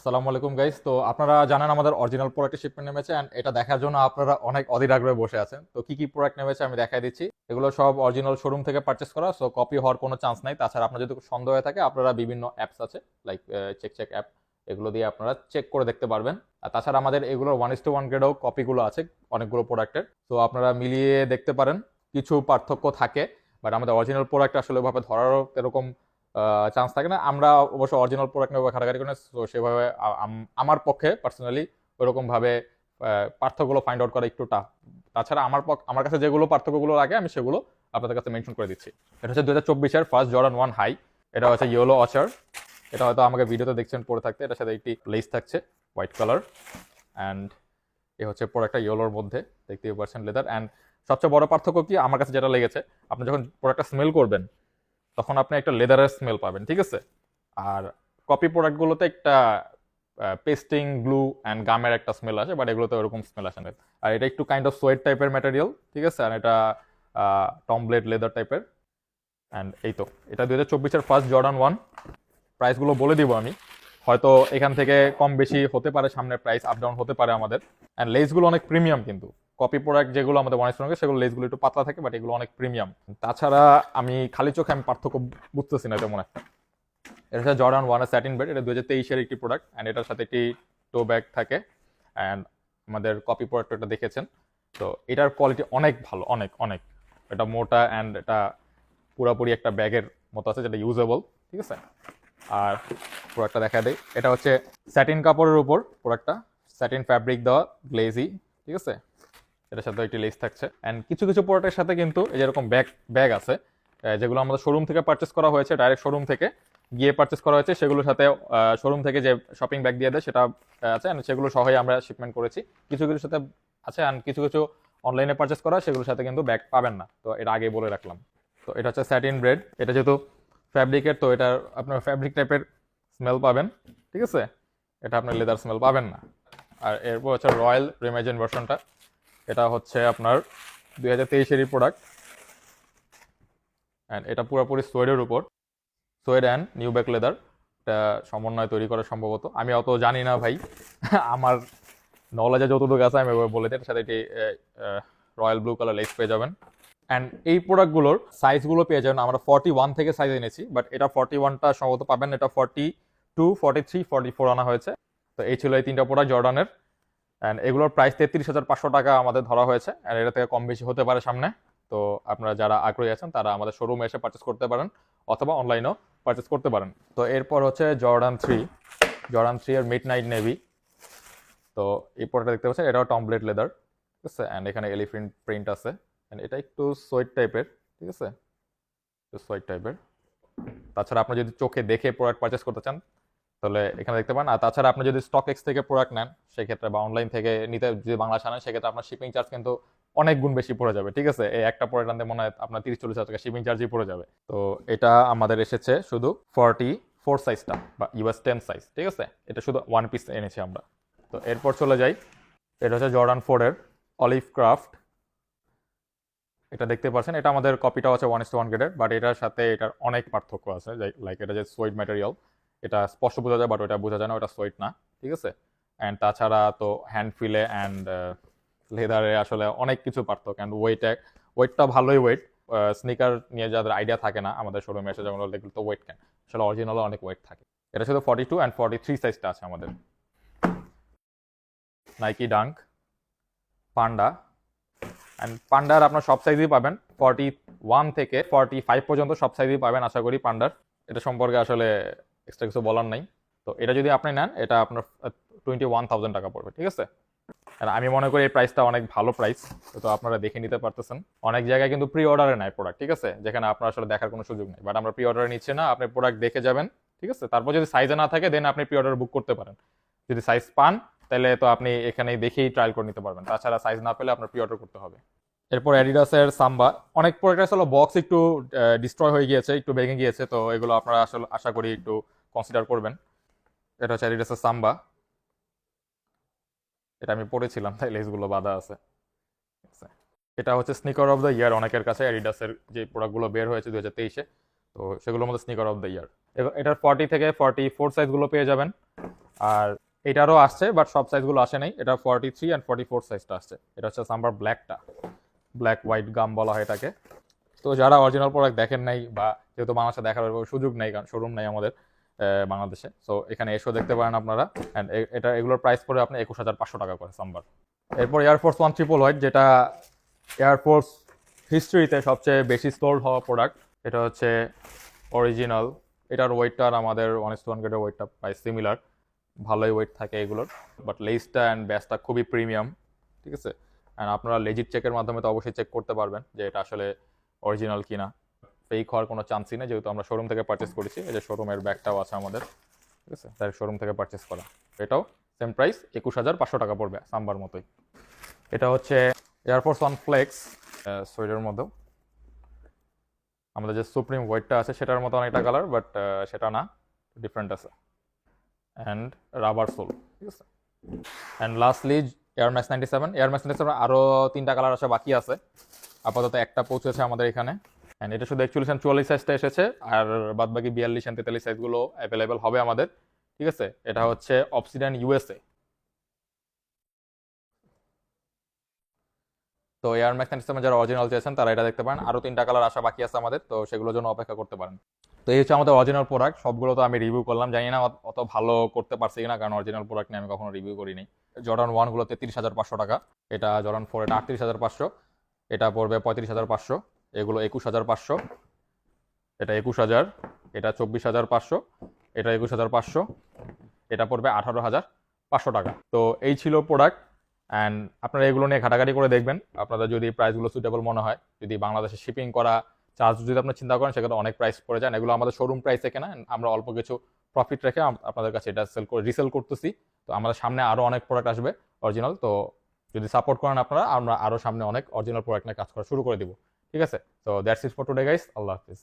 আসসালামু আলাইকুম গাইস। তো আপনারা জানেন আমাদের অরিজিনাল প্রোডাক্টের শিপমেন্ট নেমেছে এন্ড এটা দেখার জন্য আপনারা অনেক অধীর আগ্রহে বসে আছেন। তো কি কি প্রোডাক্ট নেমেছে আমি দেখাই দিচ্ছি। এগুলো সব অরিজিনাল শোরুম থেকে পারচেজ করা, সো কপি হওয়ার কোনো চান্স নাই। তাছাড়া আপনার যদি সন্দেহ হয়ে থাকে আপনারা বিভিন্ন অ্যাপস আছে লাইক চেক অ্যাপ, এগুলো দিয়ে আপনারা চেক করে দেখতে পারবেন। আর তাছাড়া আমাদের এগুলোর 1:1 গ্রেডও কপিগুলো আছে অনেকগুলো প্রোডাক্টের, তো আপনারা মিলিয়ে দেখতে পারেন। কিছু পার্থক্য থাকে, বাট আমাদের অরিজিনাল প্রোডাক্ট আসলে ওইভাবে ধরারও এরকম চান্স থাকে না। আমরা অবশ্য অরিজিনাল প্রোডাক্ট নেবো ঘাটাঘাটি করে, তো সেভাবে আমার পক্ষে পার্সোনালি ওইরকমভাবে পার্থক্যগুলো ফাইন্ড আউট করা একটু টাফ। তাছাড়া আমার কাছে যেগুলো পার্থক্যগুলো লাগে আমি সেগুলো আপনাদের কাছে মেনশন করে দিচ্ছি। এটা হচ্ছে 2024-এর ফার্স্ট জর্ডান 1 হাই। এটা হচ্ছে ইয়েলো অচার। এটা হয়তো আমাকে ভিডিওতে দেখছেন পরে থাকতে। এটার সাথে একটি লেস থাকছে হোয়াইট কালার, অ্যান্ড এ হচ্ছে প্রোডাক্টটা ইয়েলোর মধ্যে দেখতেই পাচ্ছেন লেদার। অ্যান্ড সবচেয়ে বড় পার্থক্য কি আমার কাছে যেটা লেগেছে, আপনি যখন প্রোডাক্টটা স্মেল করবেন তখন আপনি একটা লেদারের স্মেল পাবেন, ঠিক আছে। আর কপি প্রোডাক্টগুলোতে একটা পেস্টিং গ্লু অ্যান্ড গামের একটা স্মেল আসে, বাট এগুলোতে ওরকম স্মেল আসে না। আর এটা একটু কাইন্ড অফ সোয়েট টাইপের ম্যাটেরিয়াল, ঠিক আছে। আর এটা টমব্লেড লেদার টাইপের। অ্যান্ড এই তো এটা 2024-এর ফার্স্ট জর্ডান 1। প্রাইসগুলো বলে দিব আমি, হয়তো এখান থেকে কম বেশি হতে পারে, সামনে প্রাইস আপ ডাউন হতে পারে আমাদের। অ্যান্ড লেসগুলো অনেক প্রিমিয়াম, কিন্তু কপি প্রোডাক্ট যেগুলো আমাদের ওয়ান স্ট্রঙ্গে সেগুলো লেসগুলো একটু পাতলা থাকে, বাট এগুলো অনেক প্রিমিয়াম। তাছাড়া আমি খালি চোখে পার্থক্য বুঝতেছি না তেমন একটা। এটা হচ্ছে জর্ডান 1 স্যাটিন বেড। এটা 2023-এর একটি প্রোডাক্ট, অ্যান্ড এটার সাথে একটি টো ব্যাগ থাকে। অ্যান্ড আমাদের কপি প্রোডাক্টটা দেখেছেন, তো এটার কোয়ালিটি অনেক ভালো, অনেক অনেক। এটা মোটা অ্যান্ড এটা পুরোপুরি একটা ব্যাগের মতো আছে যেটা ইউজেবল, ঠিক আছে। আর প্রোডাক্টটা দেখা দেয়, এটা হচ্ছে স্যাটিন কাপড়ের উপর প্রোডাক্টটা, স্যাটিন ফ্যাব্রিক দেওয়া, গ্লেজি, ঠিক আছে। এটার সাথে একটি লেস থাকছে। অ্যান্ড কিছু কিছু প্রোডাক্টের সাথে কিন্তু এই যেরকম ব্যাগ ব্যাগ আছে, যেগুলো আমাদের শোরুম থেকে পারচেস করা হয়েছে, ডাইরেক্ট শোরুম থেকে গিয়ে পারচেস করা হয়েছে, সেগুলোর সাথে শোরুম থেকে যে শপিং ব্যাগ দিয়ে দেয় সেটা আছে, অ্যান্ড সেগুলো সহই আমরা শিপমেন্ট করেছি। কিছু কিছুর সাথে আছে, অ্যান্ড কিছু কিছু অনলাইনে পারচেস করা সেগুলোর সাথে কিন্তু ব্যাগ পাবেন না, তো এটা আগে বলে রাখলাম। তো এটা হচ্ছে স্যাটিন ব্রেড। এটা যেহেতু ফ্যাব্রিকের, তো এটা আপনার ফ্যাব্রিক টাইপের স্মেল পাবেন, ঠিক আছে। এটা আপনার লেদার স্মেল পাবেন না। আর এরপর হচ্ছে রয়্যাল রিমেজিন ভার্সনটা। এটা হচ্ছে আপনার 2023-এরই প্রোডাক্ট, অ্যান্ড এটা পুরোপুরি সোয়েডের উপর, সোয়েড অ্যান্ড নিউ ব্যাক লেদার। এটা সমন্বয় তৈরি করা সম্ভবত, আমি অত জানি না ভাই। আমার নলেজে যতটুকু আছে আমি এভাবে বলে দিই। এটার সাথে এটি রয়্যাল ব্লু কালার লেস পেয়ে যাবেন। অ্যান্ড এই প্রোডাক্টগুলোর সাইজগুলো পেয়ে যাবেন, আমরা 41 থেকে সাইজ এনেছি, বাট এটা 41টা সম্ভবত পাবেন, এটা 42, 43, 44 আনা হয়েছে। তো এই ছিল এই তিনটা প্রোডাক্ট জর্ডানের। অ্যান্ড এগুলোর প্রাইস 33,500 টাকা আমাদের ধরা হয়েছে, অ্যান্ড এটা থেকে কম বেশি হতে পারে সামনে। তো আপনারা যারা আগ্রহী আছেন তারা আমাদের শোরুমে এসে পারচেস করতে পারেন, অথবা অনলাইনেও পারচেস করতে পারেন। তো এরপর হচ্ছে জর্ডান 3 এর মিড নাইট নেভি। তো এই প্রোডাক্টটা দেখতে পাচ্ছেন, এটাও টমব্লেড লেদার, ঠিক আছে। অ্যান্ড এখানে এলিফেন্ট প্রিন্ট আছে, অ্যান্ড এটা একটু সোয়েট টাইপের, ঠিক আছে, একটু সোয়েট টাইপের। তাছাড়া আপনি যদি চোখে দেখে প্রোডাক্ট পারচেস করতে চান তাহলে এখানে দেখতে পান। আর তাছাড়া আপনি যদি স্টক এক্স থেকে প্রোডাক্ট নেন সেক্ষেত্রে, বা অনলাইন থেকে নিতে যদি বাংলাদেশ আনেন, সেক্ষেত্রে আপনার শিপিং চার্জ কিন্তু অনেক গুণ বেশি পড়ে যাবে, ঠিক আছে। এই একটা প্রোডাক্ট আনতে মনে হয় আপনার 30-40 টাকা শিপিং চার্জই পড়ে যাবে। তো এটা আমাদের এসেছে শুধু 44 সাইজটা, বা US 10 সাইজ, ঠিক আছে। এটা শুধু ওয়ান পিস এনেছি আমরা। তো এরপর চলে যাই, এটা হচ্ছে জর্ডান 4 এর অলিভ ক্রাফট। এটা দেখতে পাচ্ছেন, এটা আমাদের কপিটা হচ্ছে 1:1 গ্রেডের, বাট এটার সাথে এটার অনেক পার্থক্য আছে। লাইক এটা যে সোয়েট ম্যাটেরিয়াল, এটা স্পষ্ট বোঝা যায়, বাট ওটা বোঝা যায় না ওটা সোয়েট না, ঠিক আছে। অ্যান্ড তাছাড়া তো হ্যান্ড ফিলে অ্যান্ড লেদারে আসলে অনেক কিছু পার্থক্য। অ্যান্ড ওয়েটটা ভালোই ওয়েট। স্নিকার নিয়ে যাদের আইডিয়া থাকে না আমাদের শোরুমে এসে, যেমন দেখলে তো ওয়েট কেন, আসলে অরিজিনালও অনেক ওয়েট থাকে। এটা শুধু 42 অ্যান্ড 43 সাইজটা আছে আমাদের। নাইকি ডাঙ্ক পান্ডা, অ্যান্ড পান্ডার আপনার সব সাইজই পাবেন, 41 থেকে 45 পর্যন্ত সব সাইজই পাবেন আশা করি পান্ডার। এটা সম্পর্কে আসলে এক্সট্রা কিছু বলার নাই। তো এটা যদি আপনি নেন, এটা আপনার 21,000 টাকা পড়বে, ঠিক আছে। আর আমি মনে করি এই প্রাইসটা অনেক ভালো প্রাইস, তো আপনারা দেখে নিতে পারতেছেন। অনেক জায়গায় কিন্তু প্রি অর্ডারে নেয় প্রোডাক্ট, ঠিক আছে, যেখানে আপনার আসলে দেখার কোনো সুযোগ নেই, বাট আমরা প্রি অর্ডারে নিচ্ছি না। আপনি প্রোডাক্ট দেখে যাবেন, ঠিক আছে। তারপর যদি সাইজে না থাকে দেন আপনি প্রি অর্ডার বুক করতে পারেন। যদি সাইজ পান তাহলে তো আপনি এখানে দেখেই ট্রায়াল করে নিতে পারবেন, তাছাড়া সাইজ না পেলে আপনার প্রি অর্ডার করতে হবে। এরপর অ্যাডিডাসের সাম্বা। অনেক প্রোডাক্ট আসলে বক্স একটু ডিস্ট্রয় হয়ে গিয়েছে, একটু ভেঙে গিয়েছে, তো এগুলো আপনারা আসলে আশা করি একটু কনসিডার করবেন। এটা হচ্ছে অ্যাডিডাসের সাম্বা। এটা আমি পড়েছিলাম তাই লেসগুলো বাঁধা আছে, ঠিক আছে। এটা হচ্ছে স্নিকার অফ দ্য ইয়ার অনেকের কাছে, অ্যাডিডাসের যে প্রোডাক্টগুলো বের হয়েছে 2023-এ, তো সেগুলোর মধ্যে স্নিকার অফ দ্য ইয়ার। এটার 40 থেকে 44 সাইজগুলো পেয়ে যাবেন। আর এটারও আসছে, বাট সব সাইজগুলো আসে নাই। এটা 43 অ্যান্ড 44 সাইজটা আসছে। এটা হচ্ছে সাম্বার ব্ল্যাকটা, ব্ল্যাক হোয়াইট গাম বলা হয় এটাকে। তো যারা অরিজিনাল প্রোডাক্ট দেখেন নাই, বা যেহেতু বাংলাদেশে দেখার ওইভাবে সুযোগ নেই, কারণ শোরুম নেই আমাদের বাংলাদেশে, সো এখানে এসেও দেখতে পারেন আপনারা। অ্যান্ড এগুলোর প্রাইস পড়ে আপনি 21,500 টাকা করে সাম্বার। এরপর এয়ারফোর্স 1 ট্রিপল হোয়াইট, যেটা এয়ারফোর্স হিস্ট্রিতে সবচেয়ে বেশি সোল্ড হওয়া প্রোডাক্ট। এটা হচ্ছে অরিজিনাল। এটার ওয়েটটা আর আমাদের 1:1 গ্রেডের ওয়েটটা প্রায় সিমিলার, ভালোই ওয়েট থাকে এগুলোর। বাট লেসটা অ্যান্ড ব্যাসটা খুবই প্রিমিয়াম, ঠিক আছে। অ্যান্ড আপনারা লেজিট চেকের মাধ্যমে তো অবশ্যই চেক করতে পারবেন যে এটা আসলে অরিজিনাল কিনা। ফেক হওয়ার কোনো চান্সই নেই, যেহেতু আমরা শোরুম থেকে পারচেস করেছি। এই যে শোরুমের ব্যাগটাও আছে আমাদের, ঠিক আছে, তাই শোরুম থেকে পারচেস করা। এটাও সেম প্রাইস 21,500 টাকা পড়বে সাম্বার মতোই। এটা হচ্ছে এয়ারফোর্স 1 ফ্লেক্স, সোয়েডের মধ্যেও আমাদের যে সুপ্রিম হোয়াইটটা আছে সেটার মতো অনেকটা কালার, বাট সেটা না, ডিফারেন্ট আছে। অ্যান্ড রাবার সোল, ঠিক আছে। And lastly air max 97। Air max 97 আরও 3টা কালার আসা বাকি আছে, আপাতত একটা পৌঁছেছে আমাদের এখানে। অ্যান্ড এটা শুধু 41 সাইজটা এসেছে, আর বাদ বাকি 42 and 43 সাইজগুলো অ্যাভেলেবেল হবে আমাদের, ঠিক আছে। এটা হচ্ছে অবসিডিয়ান ইউএসএ। তো এয়ার ম্যাক্স 97 যারা অরিজিনাল চেয়েছেন তারা এটা দেখতে পারেন। আরও 3টা কালার আসা বাকি আছে আমাদের, তো সেগুলোর জন্য অপেক্ষা করতে পারেন। তো এই হচ্ছে আমাদের অরিজিনাল প্রোডাক্ট। সবগুলো তো আমি রিভিউ করলাম, জানি না অত ভালো করতে পারছি কিনা, কারণ অরিজিনাল প্রোডাক্ট নিয়ে আমি কখনো রিভিউ করিনি। জর্ডান 1 গুলো 33,500 টাকা, এটা জর্ডান 4 এটা 38,500, এটা পড়বে 35,500, এগুলো 21,500, এটা 21,000, এটা 24,500, এটা 21,500, এটা পড়বে 18,500 টাকা। তো এই ছিল প্রোডাক্ট। অ্যান্ড আপনারা এগুলো নিয়ে ঘাটাঘাটি করে দেখবেন, আপনাদের যদি প্রাইসগুলো সুইটেবল মনে হয়। যদি বাংলাদেশে শিপিং করা চার্জ যদি আপনার চিন্তা করেন, সেক্ষেত্রে অনেক প্রাইস পড়ে যায়। এগুলো আমাদের শোরুম প্রাইসে কেনা, আমরা অল্প কিছু প্রফিট রেখে আপনাদের কাছে এটা রিসেল করতেছি। তো আমাদের সামনে আরও অনেক প্রোডাক্ট আসবে অরিজিনাল। তো যদি সাপোর্ট করেন আপনারা, আমরা আরও সামনে অনেক অরিজিনাল প্রোডাক্ট নিয়ে কাজ করা শুরু করে দিব, ঠিক আছে। তো that's it for today guys, Allah Hafiz.